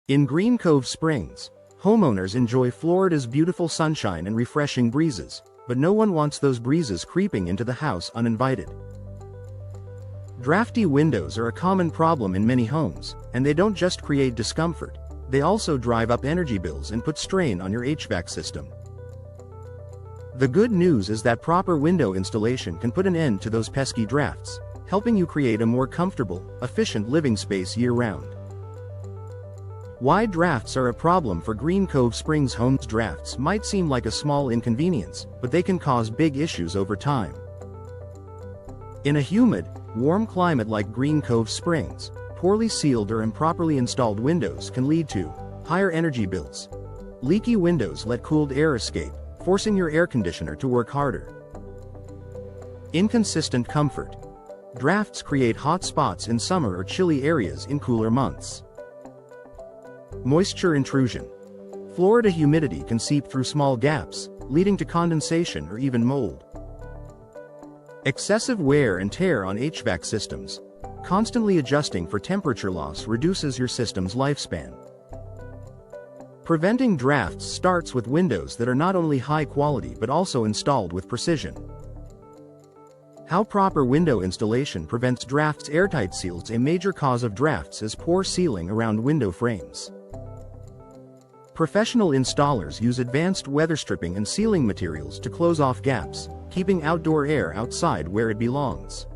In Green Cove Springs, homeowners enjoy Florida's beautiful sunshine and refreshing breezes, but no one wants those breezes creeping into the house uninvited. Drafty windows are a common problem in many homes, and they don't just create discomfort, they also drive up energy bills and put strain on your HVAC system. The good news is that proper window installation can put an end to those pesky drafts, helping you create a more comfortable, efficient living space year-round. Why drafts are a problem for Green Cove Springs homes. Drafts might seem like a small inconvenience, but they can cause big issues over time. In a humid, warm climate like Green Cove Springs, poorly sealed or improperly installed windows can lead to higher energy bills. Leaky windows let cooled air escape, forcing your air conditioner to work harder. Inconsistent comfort. Drafts create hot spots in summer or chilly areas in cooler months. Moisture intrusion. Florida humidity can seep through small gaps, leading to condensation or even mold. Excessive wear and tear on HVAC systems. Constantly adjusting for temperature loss reduces your system's lifespan. Preventing drafts starts with windows that are not only high quality but also installed with precision. How proper window installation prevents drafts. Airtight seals. A major cause of drafts is poor sealing around window frames. Professional installers use advanced weather stripping and sealing materials to close off gaps, keeping outdoor air outside where it belongs.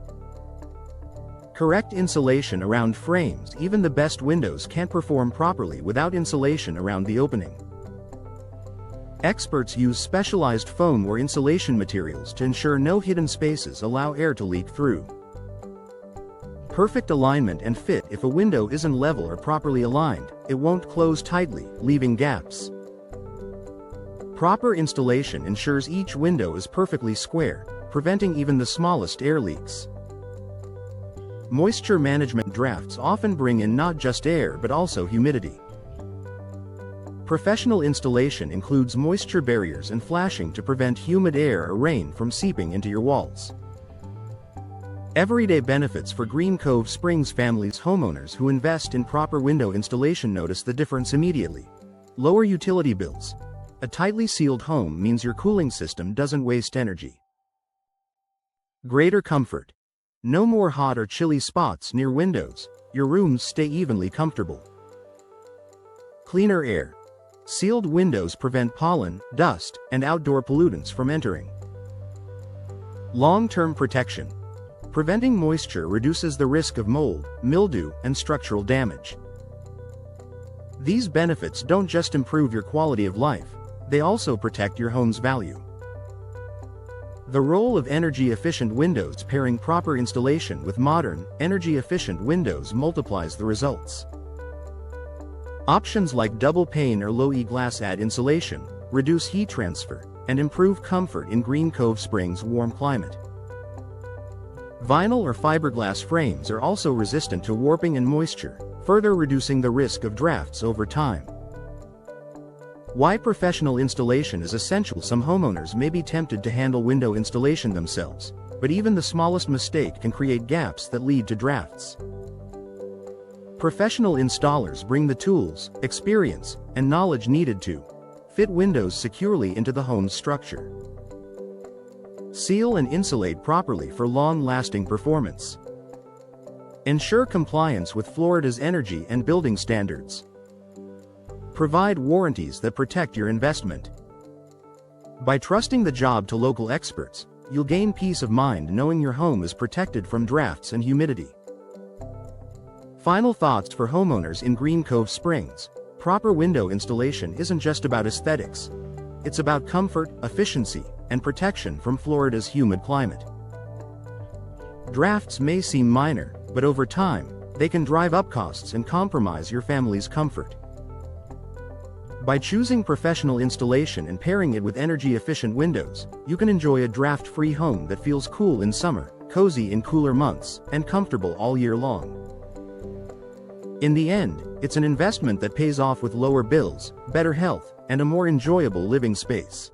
Correct insulation around frames. Even the best windows can't perform properly without insulation around the opening. Experts use specialized foam or insulation materials to ensure no hidden spaces allow air to leak through. Perfect alignment and fit. If a window isn't level or properly aligned, it won't close tightly, leaving gaps. Proper installation ensures each window is perfectly square, preventing even the smallest air leaks. Moisture management. Drafts often bring in not just air but also humidity. Professional installation includes moisture barriers and flashing to prevent humid air or rain from seeping into your walls. Everyday benefits for Green Cove Springs families. Homeowners who invest in proper window installation notice the difference immediately. Lower utility bills. A tightly sealed home means your cooling system doesn't waste energy. Greater comfort. No more hot or chilly spots near windows. Your rooms stay evenly comfortable. Cleaner air. Sealed windows prevent pollen, dust, and outdoor pollutants from entering. Long-term protection. Preventing moisture reduces the risk of mold, mildew, and structural damage. These benefits don't just improve your quality of life, they also protect your home's value. The role of energy-efficient windows. Pairing proper installation with modern, energy-efficient windows multiplies the results. Options like double pane or low-E glass add insulation, reduce heat transfer, and improve comfort in Green Cove Springs' warm climate. Vinyl or fiberglass frames are also resistant to warping and moisture, further reducing the risk of drafts over time. Why professional installation is essential. Some homeowners may be tempted to handle window installation themselves, but even the smallest mistake can create gaps that lead to drafts. Professional installers bring the tools, experience, and knowledge needed to fit windows securely into the home's structure. Seal and insulate properly for long-lasting performance. Ensure compliance with Florida's energy and building standards. Provide warranties that protect your investment. By trusting the job to local experts, you'll gain peace of mind knowing your home is protected from drafts and humidity. Final thoughts for homeowners in Green Cove Springs. Proper window installation isn't just about aesthetics. It's about comfort, efficiency, and protection from Florida's humid climate. Drafts may seem minor, but over time, they can drive up costs and compromise your family's comfort. By choosing professional installation and pairing it with energy-efficient windows, you can enjoy a draft-free home that feels cool in summer, cozy in cooler months, and comfortable all year long. In the end, it's an investment that pays off with lower bills, better health, and a more enjoyable living space.